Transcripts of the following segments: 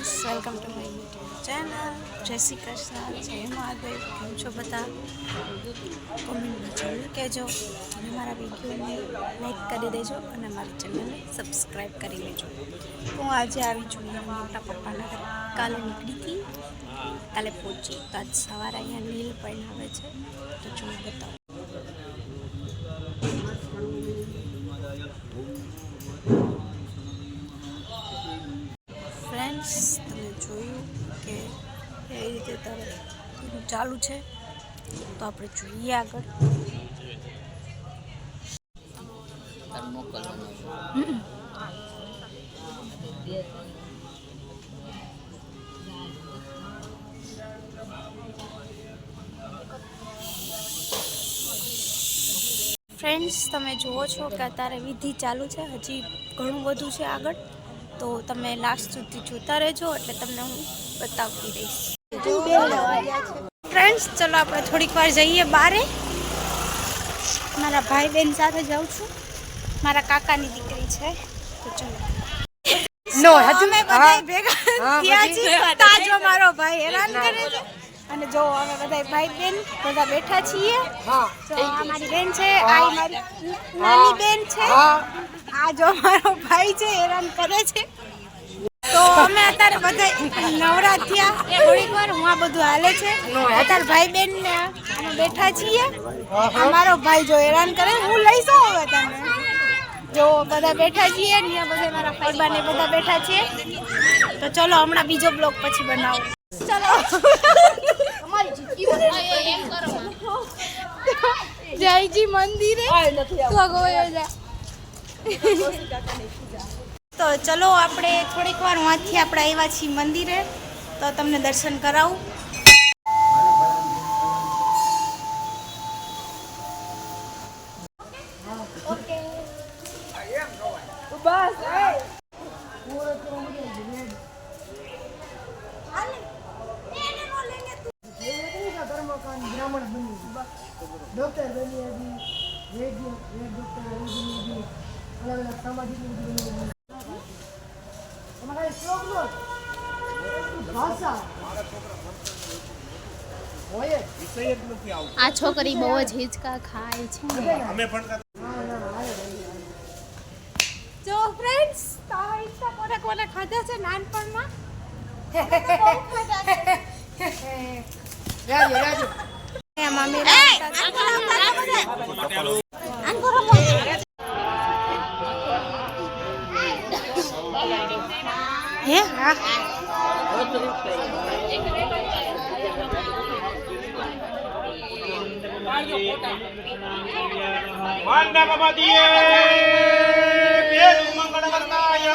Friends, welcome to my YouTube channel. જય શ્રી કૃષ્ણ, જય મહાદેવ. કેમ છો બધા? કોમેન્ટમાં જરૂર કહેજો અને મારા વિડીયોને લાઈક કરી દેજો અને મારી ચેનલને સબસ્ક્રાઈબ કરી લેજો. હું આજે આવી છું મારા મોટા પપ્પાના ઘરે. કાલે નીકળી હતી, કાલે પહોંચી તો આજ સવારે અહીંયા નીલ પણ આવે છે તો જોઈ બતાવું. ફ્રેન્ડ્સ, તમે જોયું કે એ રીતે તારે ચાલુ છે તો આપણે જોઈએ આગળ. ફ્રેન્ડ્સ, તમે જુઓ છો કે અત્યારે વિધિ ચાલુ છે, હજી ઘણું બધું છે આગળ, તો તમે લાસ્ટ સુધી જોતા રહેજો એટલે તમને હું બતાવતી રહીશ. ફ્રેન્ડ્સ, ચલો આપણે થોડીક વાર જઈએ બારે. મારા ભાઈ બહેન સાથે જાઉં છું, મારા કાકાની દીકરી છે તો ચલો. અમે બધા ભેગા થયા છીએ. તાજો મારો ભાઈ હેરાન કરે છે અને જો અમે બધા ભાઈ બહેન બધા બેઠા છીએ. તો આ મારી બેન છે, આ મારી નાની બેન છે, આ જો મારો ભાઈ છે હેરાન કરે છે. તો અમે અત્યારે બધા નવરા થયા થોડીક વાર, હું આ બધું હાલે છે અત્યારે ભાઈ બેન ને અમે બેઠા છીએ. અમારો ભાઈ જો હેરાન કરે, હું લઈ જાઉં હવે તમે જો બધા બેઠા છીએ ને બધા મારા ફાઈબા ને બધા બેઠા છીએ. તો ચલો હમણાં બીજો બ્લોગ પછી બનાવો. ચલો જયજી મંદિરે તો ચલો આપણે થોડીક વાર વાંચી આપણે આવ્યા છીએ મંદિરે તો તમને દર્શન કરાવું. ડોક્ટર બની હતી, વૈદ્ય ડોક્ટર બની અલગ અલગ સામાજિક તમારે શ્લોક નો ભાષા હોય વિષય જ નથી આવતો. આ છોકરી બહુ જ હિંચકા ખાય છે. અમે પણ જો ફ્રેન્ડ્સ, આ હિંચકા કોને કોને ખાધા છે નાનપણમાં? રાજો રાજો મમ્મી હે હા વાંડા બાબા દીએ બેન મંગળ કરતાય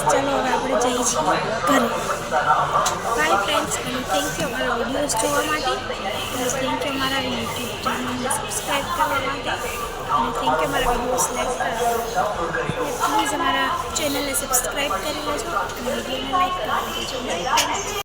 ચલો હવે આપણે જઈએ છીએ ઘરે. બાય ફ્રેન્ડ્સ, અને થેન્ક યુ અમારા વિડીયોઝ જોવા માટે, પ્લસ થેન્ક યુ અમારા યુટ્યુબ ચેનલને સબસ્ક્રાઈબ કરવા માટે, અને થેન્ક યુ અમારા વિડીયોઝ લાઈક કરવા માટે. પ્લીઝ અમારા ચેનલને સબસ્ક્રાઈબ કરી લેજો અને વિડીયોને લાઈક કરી દેજો. By friends.